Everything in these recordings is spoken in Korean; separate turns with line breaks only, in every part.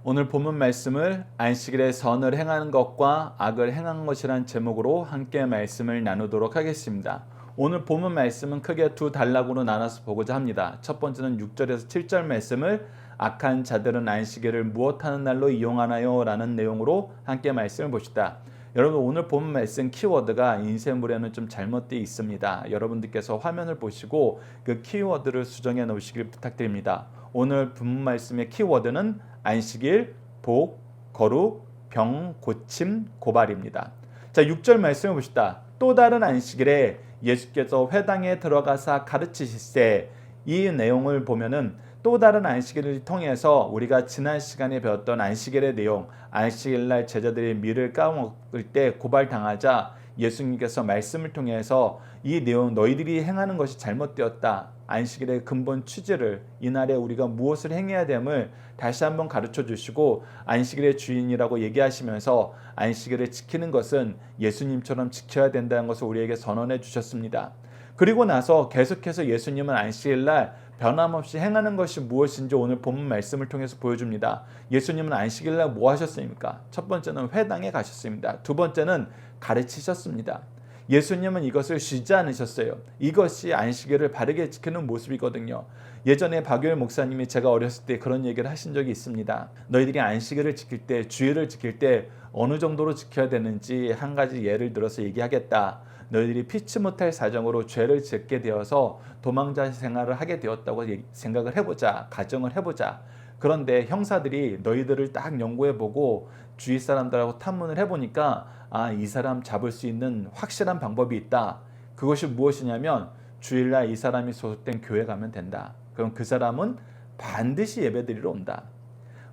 오늘 본문 말씀을 안식일에 선을 행하는 것과 악을 행한 것이란 제목으로 함께 말씀을 나누도록 하겠습니다. 오늘 본문 말씀은 크게 두 단락으로 나눠서 보고자 합니다. 첫 번째는 6절에서 7절 말씀을 악한 자들은 안식일을 무엇하는 날로 이용하나요? 라는 내용으로 함께 말씀을 봅시다. 여러분, 오늘 본문 말씀 키워드가 인쇄물에는 좀 잘못되어 있습니다. 여러분들께서 화면을 보시고 그 키워드를 수정해 놓으시길 부탁드립니다. 오늘 본문 말씀의 키워드는 안식일, 복, 거룩, 병, 고침, 고발입니다. 자, 6절 말씀을 봅시다. 또 다른 안식일에 예수께서 회당에 들어가사 가르치실세. 이 내용을 보면은 또 다른 안식일을 통해서 우리가 지난 시간에 배웠던 안식일의 내용, 안식일날 제자들이 밀을 까먹을 때 고발당하자 예수님께서 말씀을 통해서 이 내용 너희들이 행하는 것이 잘못되었다. 안식일의 근본 취지를 이날에 우리가 무엇을 행해야 됨을 다시 한번 가르쳐 주시고 안식일의 주인이라고 얘기하시면서 안식일을 지키는 것은 예수님처럼 지켜야 된다는 것을 우리에게 선언해 주셨습니다. 그리고 나서 계속해서 예수님은 안식일날 변함없이 행하는 것이 무엇인지 오늘 본문 말씀을 통해서 보여줍니다. 예수님은 안식일날 뭐 하셨습니까? 첫 번째는 회당에 가셨습니다. 두 번째는 가르치셨습니다. 예수님은 이것을 쉬지 않으셨어요. 이것이 안식일을 바르게 지키는 모습이거든요. 예전에 박유일 목사님이 제가 어렸을 때 그런 얘기를 하신 적이 있습니다. 너희들이 안식일을 지킬 때, 주일을 지킬 때 어느 정도로 지켜야 되는지 한 가지 예를 들어서 얘기하겠다. 너희들이 피치 못할 사정으로 죄를 짓게 되어서 도망자 생활을 하게 되었다고 생각을 해보자. 가정을 해보자. 그런데 형사들이 너희들을 딱 연구해보고 주위 사람들하고 탐문을 해보니까 이 사람 잡을 수 있는 확실한 방법이 있다. 그것이 무엇이냐면 주일날 이 사람이 소속된 교회 가면 된다. 그럼 그 사람은 반드시 예배드리러 온다.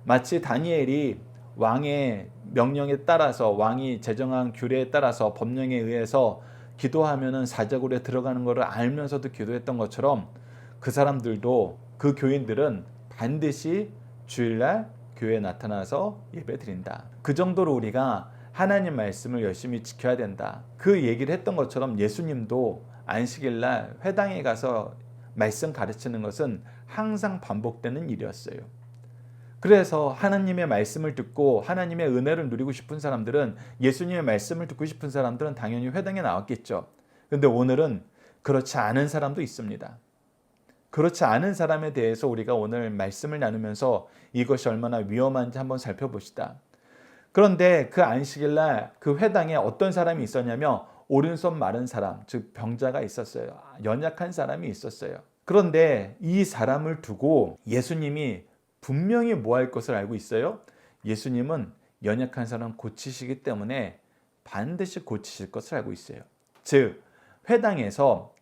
마치 다니엘이 왕의 명령에 따라서 왕이 제정한 규례에 따라서 법령에 의해서 기도하면은 사자굴에 들어가는 것을 알면서도 기도했던 것처럼 그 사람들도 그 교인들은 반드시 주일날 교회에 나타나서 예배드린다. 그 정도로 우리가 하나님 말씀을 열심히 지켜야 된다. 그 얘기를 했던 것처럼 예수님도 안식일날 회당에 가서 말씀 가르치는 것은 항상 반복되는 일이었어요. 그래서 하나님의 말씀을 듣고 하나님의 은혜를 누리고 싶은 사람들은 예수님의 말씀을 듣고 싶은 사람들은 당연히 회당에 나왔겠죠. 그런데 오늘은 그렇지 않은 사람도 있습니다. 그렇지 않은 사람에 대해서 우리가 오늘 말씀을 나누면서 이것이 얼마나 위험한지 한번 살펴봅시다. 그런데 그 안식일날 그 회당에 어떤 사람이 있었냐면 오른손 마른 사람, 즉 병자가 있었어요. 연약한 사람이 있었어요. 그런데 이 사람을 두고 예수님이 분명히 뭐 할 것을 알고 있어요? 예수님은 연약한 사람 고치시기 때문에 반드시 고치실 것을 알고 있어요. 즉 회당에서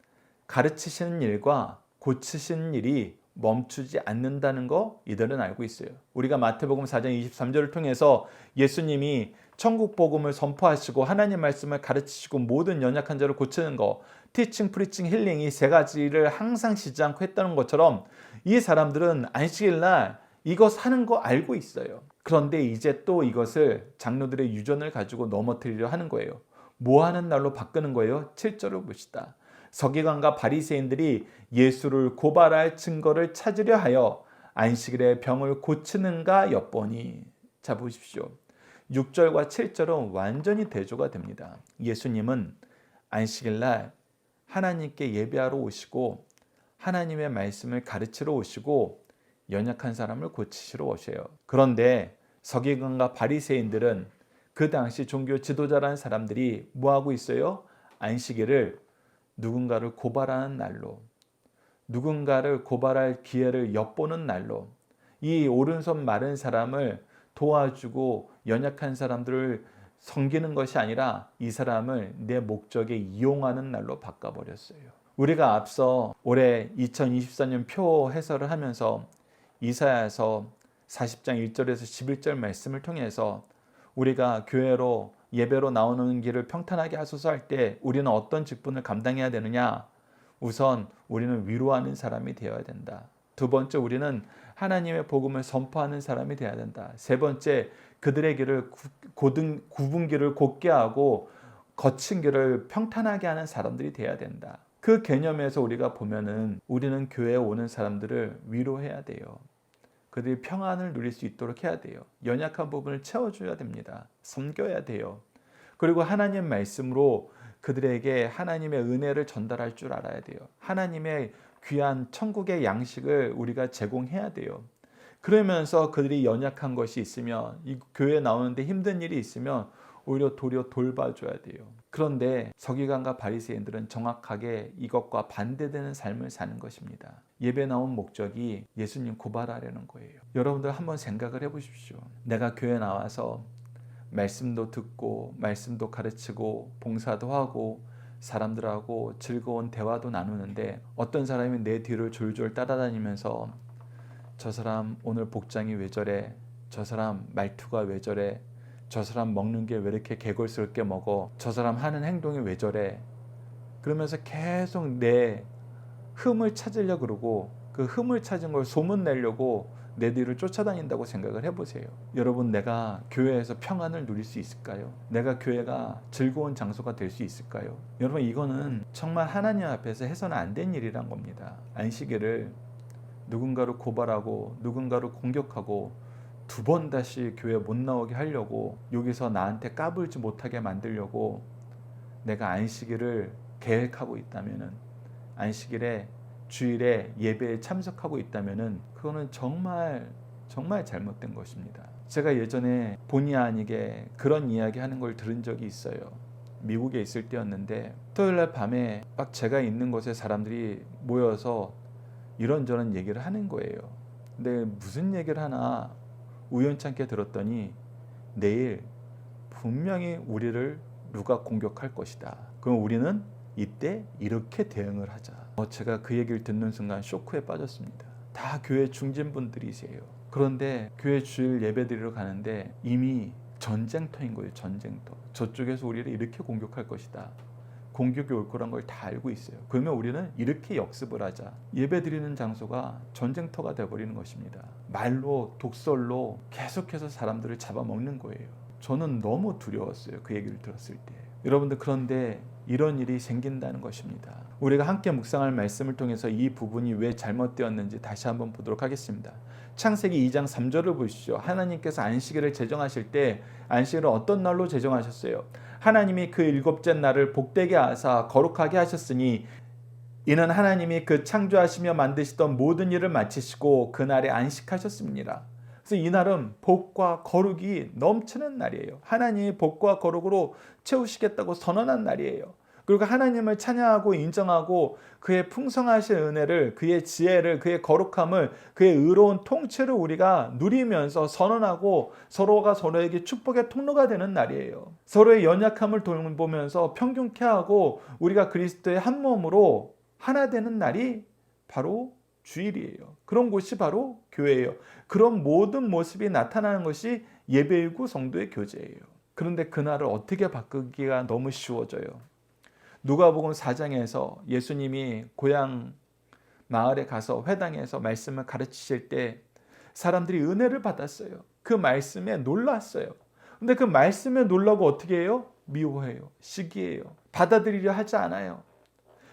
가르치시는 일과 고치시는 일이 멈추지 않는다는 거 이들은 알고 있어요. 우리가 마태복음 4장 23절을 통해서 예수님이 천국 복음을 선포하시고 하나님 말씀을 가르치시고 모든 연약한 자를 고치는 거, 티칭, 프리칭, 힐링 이 세 가지를 항상 쉬지 않고 했다는 것처럼 이 사람들은 안식일날 이것 하는 거 알고 있어요. 그런데 이제 또 이것을 장로들의 유전을 가지고 넘어뜨리려 하는 거예요. 뭐 하는 날로 바꾸는 거예요? 7절을 봅시다. 서기관과 바리새인들이 예수를 고발할 증거를 찾으려 하여 안식일에 병을 고치는가 엿보니. 자 보십시오. 6절과 7절은 완전히 대조가 됩니다. 예수님은 안식일날 하나님께 예배하러 오시고 하나님의 말씀을 가르치러 오시고 연약한 사람을 고치시러 오셔요. 그런데 서기관과 바리새인들은 그 당시 종교 지도자라는 사람들이 뭐하고 있어요? 안식일을 누군가를 고발하는 날로, 누군가를 고발할 기회를 엿보는 날로, 이 오른손 마른 사람을 도와주고 연약한 사람들을 섬기는 것이 아니라 이 사람을 내 목적에 이용하는 날로 바꿔버렸어요. 우리가 앞서 올해 2024년 표 해설을 하면서 이사야서 40장 1절에서 11절 말씀을 통해서 우리가 교회로 예배로 나오는 길을 평탄하게 하소서 할 때 우리는 어떤 직분을 감당해야 되느냐? 우선 우리는 위로하는 사람이 되어야 된다. 두 번째, 우리는 하나님의 복음을 선포하는 사람이 되어야 된다. 세 번째, 그들의 길을 굽은 길을 곧게 하고 거친 길을 평탄하게 하는 사람들이 되어야 된다. 그 개념에서 우리가 보면은 우리는 교회에 오는 사람들을 위로해야 돼요. 그들이 평안을 누릴 수 있도록 해야 돼요. 연약한 부분을 채워줘야 됩니다. 섬겨야 돼요. 그리고 하나님 말씀으로 그들에게 하나님의 은혜를 전달할 줄 알아야 돼요. 하나님의 귀한 천국의 양식을 우리가 제공해야 돼요. 그러면서 그들이 연약한 것이 있으면, 이 교회에 나오는데 힘든 일이 있으면 오히려 도리어 돌봐줘야 돼요. 그런데 서기관과 바리새인들은 정확하게 이것과 반대되는 삶을 사는 것입니다. 예배 나온 목적이 예수님 고발하려는 거예요. 여러분들 한번 생각을 해보십시오. 내가 교회 나와서 말씀도 듣고 말씀도 가르치고 봉사도 하고 사람들하고 즐거운 대화도 나누는데 어떤 사람이 내 뒤를 졸졸 따라다니면서 저 사람 오늘 복장이 왜 저래? 저 사람 말투가 왜 저래? 저 사람 먹는 게 왜 이렇게 개걸스럽게 먹어? 저 사람 하는 행동이 왜 저래? 그러면서 계속 내 흠을 찾으려고 그러고 그 흠을 찾은 걸 소문내려고 내 뒤를 쫓아다닌다고 생각을 해보세요. 여러분, 내가 교회에서 평안을 누릴 수 있을까요? 내가 교회가 즐거운 장소가 될 수 있을까요? 여러분, 이거는 정말 하나님 앞에서 해서는 안 된 일이란 겁니다. 안식일을 누군가를 고발하고 누군가를 공격하고 두 번 다시 교회 못 나오게 하려고 여기서 나한테 까불지 못하게 만들려고 내가 안식일을 계획하고 있다면은, 안식일에 주일에 예배에 참석하고 있다면은 그거는 정말 잘못된 것입니다. 제가 예전에 본의 아니게 그런 이야기 하는 걸 들은 적이 있어요. 미국에 있을 때였는데 토요일날 밤에 막 제가 있는 곳에 사람들이 모여서 이런저런 얘기를 하는 거예요. 근데 무슨 얘기를 하나 우연찮게 들었더니 내일 분명히 우리를 누가 공격할 것이다. 그럼 우리는 이때 이렇게 대응을 하자. 제가 그 얘기를 듣는 순간 쇼크에 빠졌습니다. 다 교회 중진분들이세요. 그런데 교회 주일 예배 드리러 가는데 이미 전쟁터인 거예요. 전쟁터. 저쪽에서 우리를 이렇게 공격할 것이다. 공격이 올 거란 걸 다 알고 있어요. 그러면 우리는 이렇게 역습을 하자. 예배 드리는 장소가 전쟁터가 되어버리는 것입니다. 말로 독설로 계속해서 사람들을 잡아먹는 거예요. 저는 너무 두려웠어요. 그 얘기를 들었을 때. 여러분들, 그런데 이런 일이 생긴다는 것입니다. 우리가 함께 묵상할 말씀을 통해서 이 부분이 왜 잘못되었는지 다시 한번 보도록 하겠습니다. 창세기 2장 3절을 보시죠. 하나님께서 안식일을 제정하실 때 안식일을 어떤 날로 제정하셨어요? 하나님이 그 일곱째 날을 복되게 하사 거룩하게 하셨으니 이는 하나님이 그 창조하시며 만드시던 모든 일을 마치시고 그날에 안식하셨습니다. 그래서 이 날은 복과 거룩이 넘치는 날이에요. 하나님이 복과 거룩으로 채우시겠다고 선언한 날이에요. 그리고 하나님을 찬양하고 인정하고 그의 풍성하신 은혜를, 그의 지혜를, 그의 거룩함을, 그의 의로운 통치를 우리가 누리면서 선언하고 서로가 서로에게 축복의 통로가 되는 날이에요. 서로의 연약함을 돌보면서 평균케 하고 우리가 그리스도의 한 몸으로 하나 되는 날이 바로 주일이에요. 그런 곳이 바로 교회예요. 그런 모든 모습이 나타나는 것이 예배일구 성도의 교제예요. 그런데 그날을 어떻게 바꾸기가 너무 쉬워져요. 누가복음 4장에서 예수님이 고향 마을에 가서 회당에서 말씀을 가르치실 때 사람들이 은혜를 받았어요. 그 말씀에 놀랐어요. 근데 그 말씀에 놀라고 어떻게 해요? 미워해요. 시기해요. 받아들이려 하지 않아요.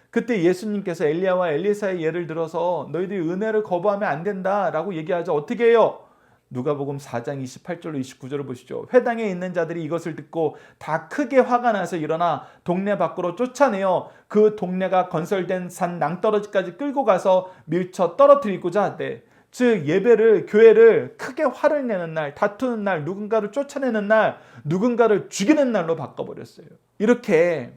그때 예수님께서 엘리야와 엘리사의 예를 들어서 너희들이 은혜를 거부하면 안 된다라고 얘기하자 어떻게 해요? 누가복음 4장 28절로 29절을 보시죠. 회당에 있는 자들이 이것을 듣고 다 크게 화가 나서 일어나 동네 밖으로 쫓아내어 그 동네가 건설된 산 낭떠러지까지 끌고 가서 밀쳐 떨어뜨리고자 하되, 즉 예배를, 교회를 크게 화를 내는 날, 다투는 날, 누군가를 쫓아내는 날, 누군가를 죽이는 날로 바꿔버렸어요. 이렇게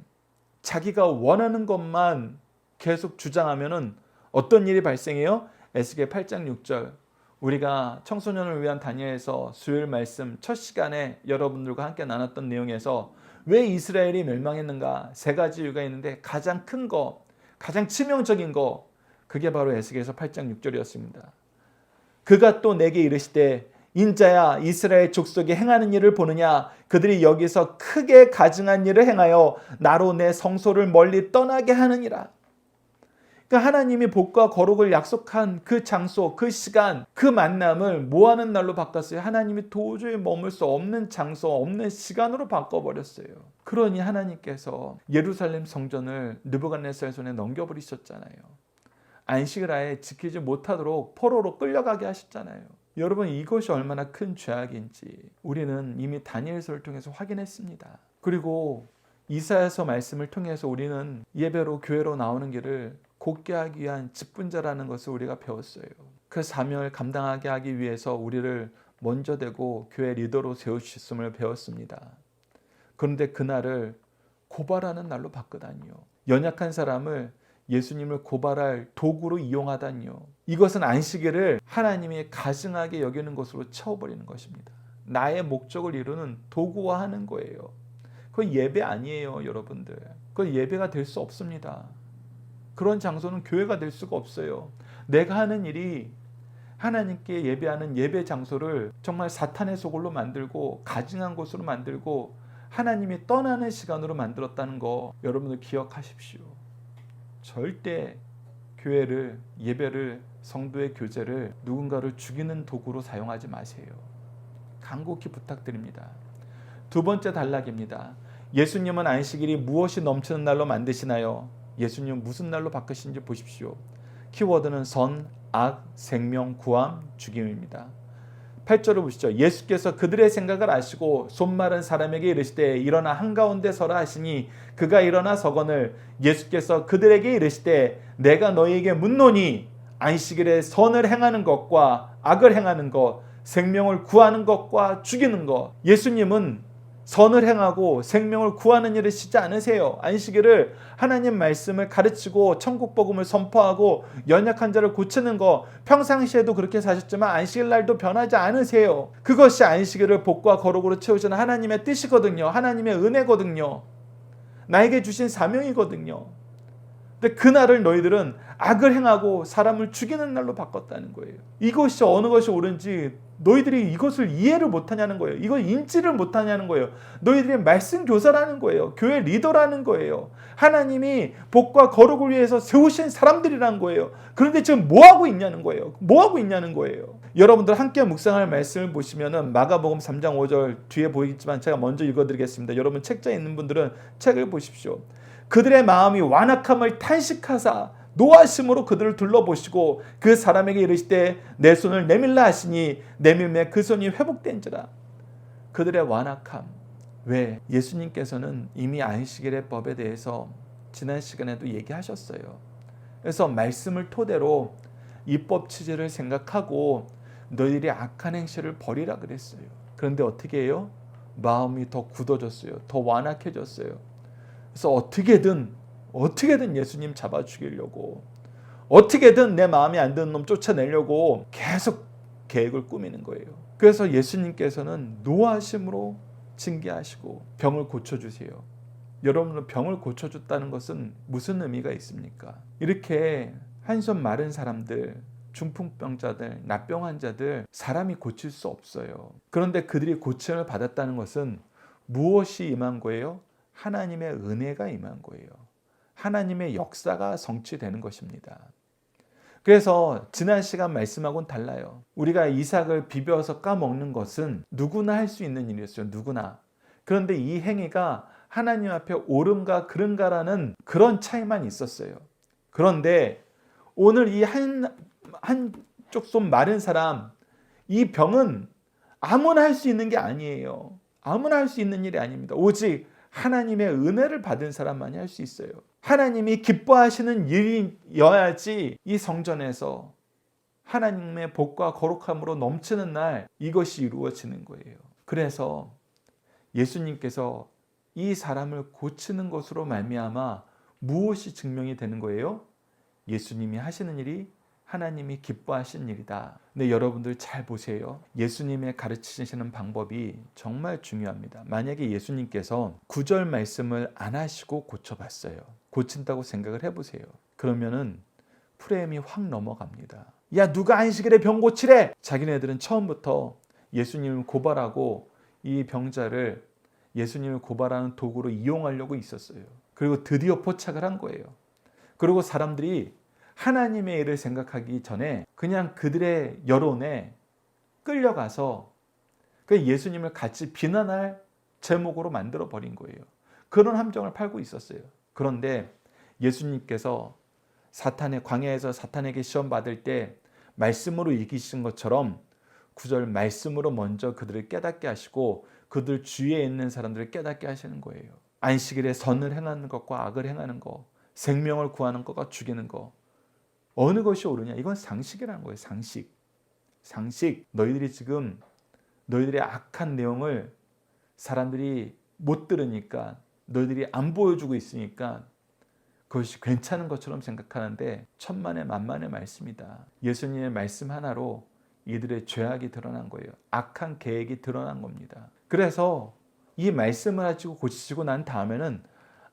자기가 원하는 것만 계속 주장하면은 어떤 일이 발생해요? 에스겔 8장 6절. 우리가 청소년을 위한 단위에서 수요일 말씀 첫 시간에 여러분들과 함께 나눴던 내용에서 왜 이스라엘이 멸망했는가? 세 가지 이유가 있는데 가장 큰 거, 가장 치명적인 거, 그게 바로 에스겔서 8장 6절이었습니다. 그가 또 내게 이르시되 인자야, 이스라엘 족속이 행하는 일을 보느냐? 그들이 여기서 크게 가증한 일을 행하여 나로 내 성소를 멀리 떠나게 하느니라. 그러니까 하나님이 복과 거룩을 약속한 그 장소, 그 시간, 그 만남을 뭐 하는 날로 바꿨어요? 하나님이 도저히 머물 수 없는 장소, 없는 시간으로 바꿔버렸어요. 그러니 하나님께서 예루살렘 성전을 느부갓네살 손에 넘겨버리셨잖아요. 안식을 아예 지키지 못하도록 포로로 끌려가게 하셨잖아요. 여러분, 이것이 얼마나 큰 죄악인지 우리는 이미 다니엘서를 통해서 확인했습니다. 그리고 이사야서 말씀을 통해서 우리는 예배로 교회로 나오는 길을 곧게 하기 위한 직분자라는 것을 우리가 배웠어요. 그 사명을 감당하게 하기 위해서 우리를 먼저 되고 교회 리더로 세우셨음을 배웠습니다. 그런데 그날을 고발하는 날로 바꾸다니요. 연약한 사람을 예수님을 고발할 도구로 이용하다니요. 이것은 안식일을 하나님이 가증하게 여기는 것으로 채워버리는 것입니다. 나의 목적을 이루는 도구화하는 거예요. 그건 예배 아니에요, 여러분들. 그건 예배가 될 수 없습니다. 그런 장소는 교회가 될 수가 없어요. 내가 하는 일이 하나님께 예배하는 예배 장소를 정말 사탄의 소굴로 만들고 가증한 곳으로 만들고 하나님이 떠나는 시간으로 만들었다는 거 여러분들 기억하십시오. 절대 교회를, 예배를, 성도의 교제를 누군가를 죽이는 도구로 사용하지 마세요. 간곡히 부탁드립니다. 두 번째 단락입니다. 예수님은 안식일이 무엇이 넘치는 날로 만드시나요? 예수님은 무슨 날로 바꾸신지 보십시오. 키워드는 선, 악, 생명, 구함, 죽임입니다. 8절을 보시죠. 예수께서 그들의 생각을 아시고 손마른 사람에게 이르시되 일어나 한가운데 서라 하시니 그가 일어나 서거늘 예수께서 그들에게 이르시되 내가 너희에게 묻노니 안식일에 선을 행하는 것과 악을 행하는 것, 생명을 구하는 것과 죽이는 것. 예수님은 선을 행하고 생명을 구하는 일을 쉬지 않으세요. 안식일을 하나님 말씀을 가르치고 천국 복음을 선포하고 연약한 자를 고치는 거, 평상시에도 그렇게 사셨지만 안식일 날도 변하지 않으세요. 그것이 안식일을 복과 거룩으로 채우시는 하나님의 뜻이거든요. 하나님의 은혜거든요. 나에게 주신 사명이거든요. 근데 그날을 너희들은 악을 행하고 사람을 죽이는 날로 바꿨다는 거예요. 이것이 어느 것이 옳은지 너희들이 이것을 이해를 못하냐는 거예요. 이걸 인지를 못하냐는 거예요. 너희들이 말씀 교사라는 거예요. 교회 리더라는 거예요. 하나님이 복과 거룩을 위해서 세우신 사람들이라는 거예요. 그런데 지금 뭐하고 있냐는 거예요. 뭐하고 있냐는 거예요. 여러분들 함께 묵상할 말씀을 보시면은 마가복음 3장 5절 뒤에 보이겠지만 제가 먼저 읽어드리겠습니다. 여러분 책자에 있는 분들은 책을 보십시오. 그들의 마음이 완악함을 탄식하사 노하심으로 그들을 둘러보시고 그 사람에게 이르시되 내 손을 내밀라 하시니 내밀매 그 손이 회복된지라. 그들의 완악함. 왜? 예수님께서는 이미 안식일의 법에 대해서 지난 시간에도 얘기하셨어요. 그래서 말씀을 토대로 입법 취지를 생각하고 너희들이 악한 행실을 버리라 그랬어요. 그런데 어떻게 해요? 마음이 더 굳어졌어요. 더 완악해졌어요. 그래서 어떻게든 예수님 잡아 죽이려고, 어떻게든 내 마음에 안 드는 놈 쫓아내려고 계속 계획을 꾸미는 거예요. 그래서 예수님께서는 노하심으로 징계하시고 병을 고쳐주세요. 여러분은 병을 고쳐줬다는 것은 무슨 의미가 있습니까? 이렇게 한손 마른 사람들, 중풍병자들, 납병 환자들 사람이 고칠 수 없어요. 그런데 그들이 고침을 받았다는 것은 무엇이 임한 거예요? 하나님의 은혜가 임한 거예요. 하나님의 역사가 성취되는 것입니다. 그래서 지난 시간 말씀하고는 달라요. 우리가 이삭을 비벼서 까먹는 것은 누구나 할 수 있는 일이었어요. 누구나. 그런데 이 행위가 하나님 앞에 옳은가 그른가라는 그런 차이만 있었어요. 그런데 오늘 이 한쪽 손 마른 사람, 이 병은 아무나 할 수 있는 게 아니에요. 아무나 할 수 있는 일이 아닙니다. 오직 하나님의 은혜를 받은 사람만이 할 수 있어요. 하나님이 기뻐하시는 일이어야지 이 성전에서 하나님의 복과 거룩함으로 넘치는 날 이것이 이루어지는 거예요. 그래서 예수님께서 이 사람을 고치는 것으로 말미암아 무엇이 증명이 되는 거예요? 예수님이 하시는 일이 하나님이 기뻐하신 일이다. 근데 여러분들 잘 보세요. 예수님의 가르치시는 방법이 정말 중요합니다. 만약에 예수님께서 구절 말씀을 안 하시고 고쳐봤어요. 고친다고 생각을 해보세요. 그러면은 프레임이 확 넘어갑니다. 야, 누가 안식일에 병 고치래? 자기네들은 처음부터 예수님을 고발하고 이 병자를 예수님을 고발하는 도구로 이용하려고 있었어요. 그리고 드디어 포착을 한 거예요. 그리고 사람들이 하나님의 일을 생각하기 전에 그냥 그들의 여론에 끌려가서 그 예수님을 같이 비난할 제목으로 만들어 버린 거예요. 그런 함정을 팔고 있었어요. 그런데 예수님께서 광야에서 사탄에게 시험 받을 때 말씀으로 이기신 것처럼 9절 말씀으로 먼저 그들을 깨닫게 하시고 그들 주위에 있는 사람들을 깨닫게 하시는 거예요. 안식일에 선을 행하는 것과 악을 행하는 것, 생명을 구하는 것과 죽이는 것, 어느 것이 옳으냐? 이건 상식이라는 거예요. 상식. 너희들이 지금 너희들의 악한 내용을 사람들이 못 들으니까, 너희들이 안 보여주고 있으니까 그것이 괜찮은 것처럼 생각하는데 천만의 만만의 말씀이다. 예수님의 말씀 하나로 이들의 죄악이 드러난 거예요. 악한 계획이 드러난 겁니다. 그래서 이 말씀을 가지고 고치시고 난 다음에는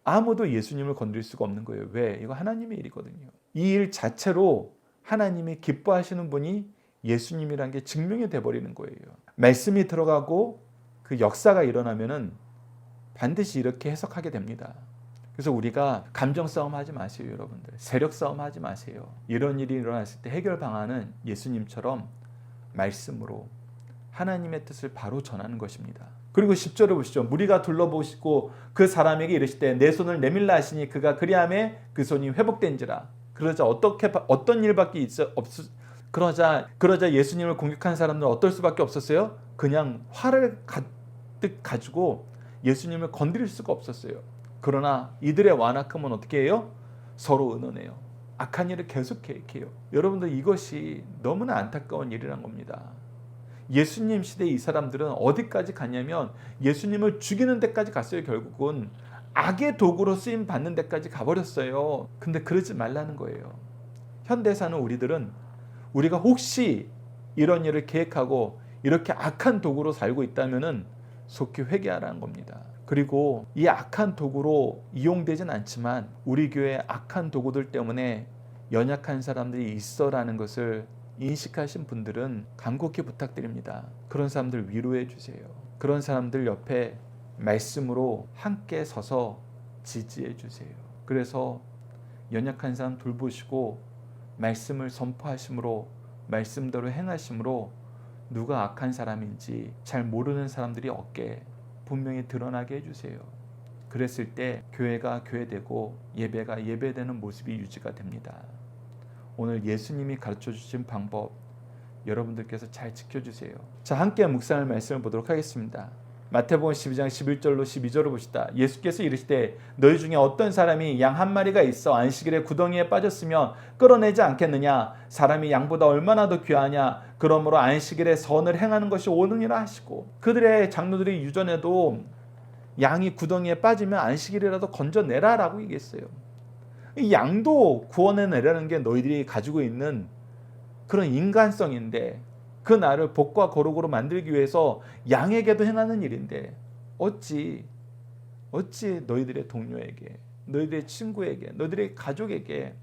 아무도 예수님을 건드릴 수가 없는 거예요. 왜? 이거 하나님의 일이거든요. 이 일 자체로 하나님이 기뻐하시는 분이 예수님이라는 게 증명이 돼버리는 거예요. 말씀이 들어가고 그 역사가 일어나면은 반드시 이렇게 해석하게 됩니다. 그래서 우리가 감정 싸움 하지 마세요, 여러분들. 세력 싸움 하지 마세요. 이런 일이 일어났을 때 해결 방안은 예수님처럼 말씀으로 하나님의 뜻을 바로 전하는 것입니다. 그리고 10절을 보시죠. 무리가 둘러보시고 그 사람에게 이르실 때 내 손을 내밀라 하시니 그가 그리하매 그 손이 회복된지라. 그러자 어떤 일밖에 그러자 예수님을 공격한 사람들은 어떨 수밖에 없었어요? 그냥 화를 가득 가지고 예수님을 건드릴 수가 없었어요. 그러나 이들의 완악함은 어떻게 해요? 서로 의논해요. 악한 일을 계속해요. 여러분들, 이것이 너무나 안타까운 일이란 겁니다. 예수님 시대 이 사람들은 어디까지 갔냐면 예수님을 죽이는 데까지 갔어요. 결국은 악의 도구로 쓰임 받는 데까지 가버렸어요. 근데 그러지 말라는 거예요. 현대 사는 우리가 혹시 이런 일을 계획하고 이렇게 악한 도구로 살고 있다면은 속히 회개하라는 겁니다. 그리고 이 악한 도구로 이용되진 않지만 우리 교회 악한 도구들 때문에 연약한 사람들이 있어라는 것을 인식하신 분들은 간곡히 부탁드립니다. 그런 사람들 위로해 주세요. 그런 사람들 옆에 말씀으로 함께 서서 지지해 주세요. 그래서 연약한 사람 돌보시고 말씀을 선포하심으로, 말씀대로 행하심으로 누가 악한 사람인지 잘 모르는 사람들이 없게 분명히 드러나게 해주세요. 그랬을 때 교회가 교회되고 예배가 예배되는 모습이 유지가 됩니다. 오늘 예수님이 가르쳐 주신 방법 여러분들께서 잘 지켜주세요. 자, 함께 묵상할 말씀을 보도록 하겠습니다. 마태복음 12장 11절로 12절을 보시다. 예수께서 이르시되 너희 중에 어떤 사람이 양 한 마리가 있어 안식일에 구덩이에 빠졌으면 끌어내지 않겠느냐? 사람이 양보다 얼마나 더 귀하냐? 그러므로 안식일에 선을 행하는 것이 옳으니라 하시고, 그들의 장로들이 유전에도 양이 구덩이에 빠지면 안식일이라도 건져내라 라고 얘기했어요. 이 양도 구원해내라는 게 너희들이 가지고 있는 그런 인간성인데, 그 나를 복과 거룩으로 만들기 위해서 양에게도 행하는 일인데 어찌 너희들의 동료에게, 너희들의 친구에게, 너희들의 가족에게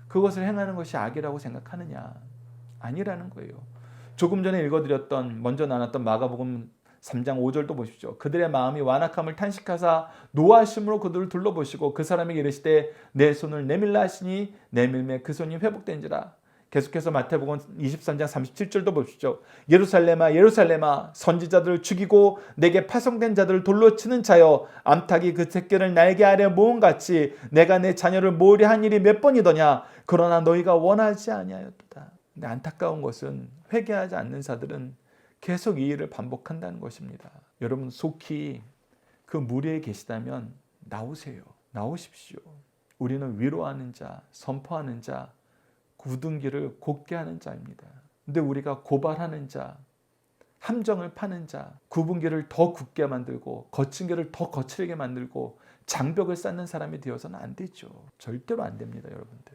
그것을 행하는 것이 악이라고 생각하느냐? 아니라는 거예요. 조금 전에 읽어드렸던, 먼저 나눴던 마가복음 3장 5절도 보십시오. 그들의 마음이 완악함을 탄식하사 노하심으로 그들을 둘러보시고 그 사람에게 이르시되 내 손을 내밀라 하시니 내밀매 그 손이 회복된지라. 계속해서 마태복음 23장 37절도 보십시오. 예루살렘아 예루살렘아 선지자들을 죽이고 내게 파송된 자들을 돌로 치는 자여, 암탉이 그 새끼를 날개 아래 모음같이 내가 내 자녀를 모으려 한 일이 몇 번이더냐? 그러나 너희가 원하지 아니하였도다. 근데 안타까운 것은 회개하지 않는 자들은 계속 이 일을 반복한다는 것입니다. 여러분, 속히 그 무리에 계시다면 나오십시오. 우리는 위로하는 자, 선포하는 자, 굳은 길을 곧게 하는 자입니다. 근데 우리가 고발하는 자, 함정을 파는 자, 굽은 길을 더 굳게 만들고 거친 길을 더 거칠게 만들고 장벽을 쌓는 사람이 되어서는 안 되죠. 절대로 안 됩니다, 여러분들.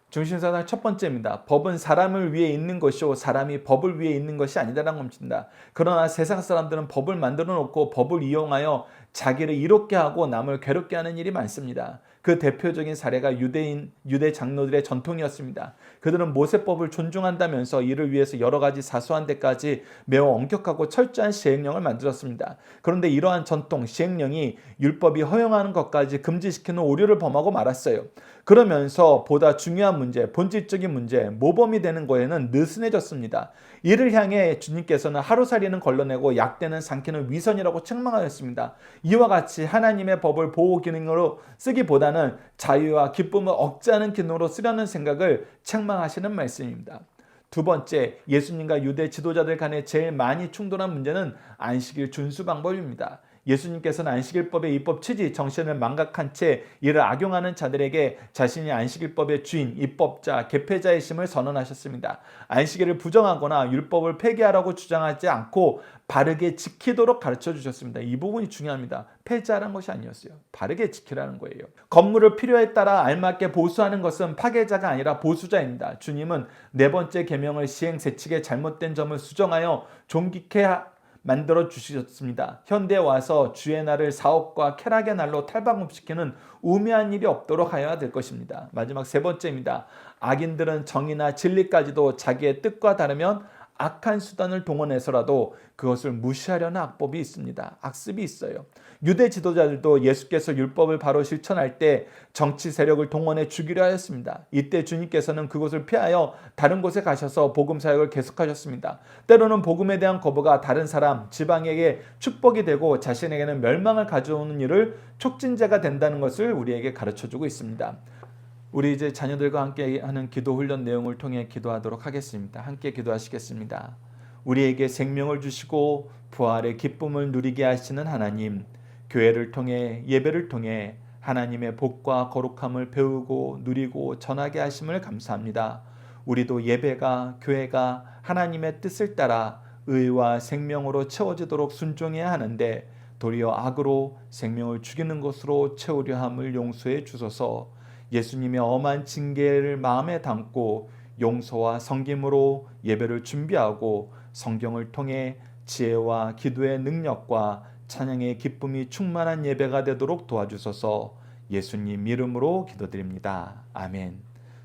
중심사상 첫 번째입니다. 법은 사람을 위해 있는 것이요 사람이 법을 위해 있는 것이 아니다라는 겁니다. 그러나 세상 사람들은 법을 만들어 놓고 법을 이용하여 자기를 이롭게 하고 남을 괴롭게 하는 일이 많습니다. 그 대표적인 사례가 유대 장로들의 전통이었습니다. 그들은 모세법을 존중한다면서 이를 위해서 여러 가지 사소한 데까지 매우 엄격하고 철저한 시행령을 만들었습니다. 그런데 이러한 전통, 시행령이 율법이 허용하는 것까지 금지시키는 오류를 범하고 말았어요. 그러면서 보다 중요한 문제, 본질적인 문제, 모범이 되는 거에는 느슨해졌습니다. 이를 향해 주님께서는 하루살이는 걸러내고 약대는 삼키는 위선이라고 책망하였습니다. 이와 같이 하나님의 법을 보호 기능으로 쓰기보다는 자유와 기쁨을 억제하는 기능으로 쓰려는 생각을 책망하시는 말씀입니다. 두 번째, 예수님과 유대 지도자들 간에 제일 많이 충돌한 문제는 안식일 준수 방법입니다. 예수님께서는 안식일법의 입법 취지, 정신을 망각한 채 이를 악용하는 자들에게 자신이 안식일법의 주인, 입법자, 개폐자이심을 선언하셨습니다. 안식일을 부정하거나 율법을 폐기하라고 주장하지 않고 바르게 지키도록 가르쳐 주셨습니다. 이 부분이 중요합니다. 폐지하라는 것이 아니었어요. 바르게 지키라는 거예요. 건물을 필요에 따라 알맞게 보수하는 것은 파괴자가 아니라 보수자입니다. 주님은 네 번째 계명을 시행 세칙의 잘못된 점을 수정하여 존귀케 만들어 주셨습니다. 현대에 와서 주의 날을 사업과 쾌락의 날로 탈바꿈시키는 우매한 일이 없도록 하여야 될 것입니다. 마지막 세 번째입니다. 악인들은 정의나 진리까지도 자기의 뜻과 다르면 악한 수단을 동원해서라도 그것을 무시하려는 악법이 있습니다. 악습이 있어요. 유대 지도자들도 예수께서 율법을 바로 실천할 때 정치 세력을 동원해 죽이려 하였습니다. 이때 주님께서는 그곳을 피하여 다른 곳에 가셔서 복음 사역을 계속하셨습니다. 때로는 복음에 대한 거부가 다른 사람, 지방에게 축복이 되고 자신에게는 멸망을 가져오는 일을 촉진제가 된다는 것을 우리에게 가르쳐주고 있습니다. 우리 이제 자녀들과 함께 하는 기도 훈련 내용을 통해 기도하도록 하겠습니다. 함께 기도하시겠습니다. 우리에게 생명을 주시고 부활의 기쁨을 누리게 하시는 하나님, 교회를 통해 예배를 통해 하나님의 복과 거룩함을 배우고 누리고 전하게 하심을 감사합니다. 우리도 예배가, 교회가 하나님의 뜻을 따라 의와 생명으로 채워지도록 순종해야 하는데 도리어 악으로 생명을 죽이는 것으로 채우려 함을 용서해 주소서. 예수님의 엄한 징계를 마음에 담고 용서와 섬김으로 예배를 준비하고 성경을 통해 지혜와 기도의 능력과 찬양의 기쁨이 충만한 예배가 되도록 도와주소서. 예수님 이름으로 기도드립니다. 아멘.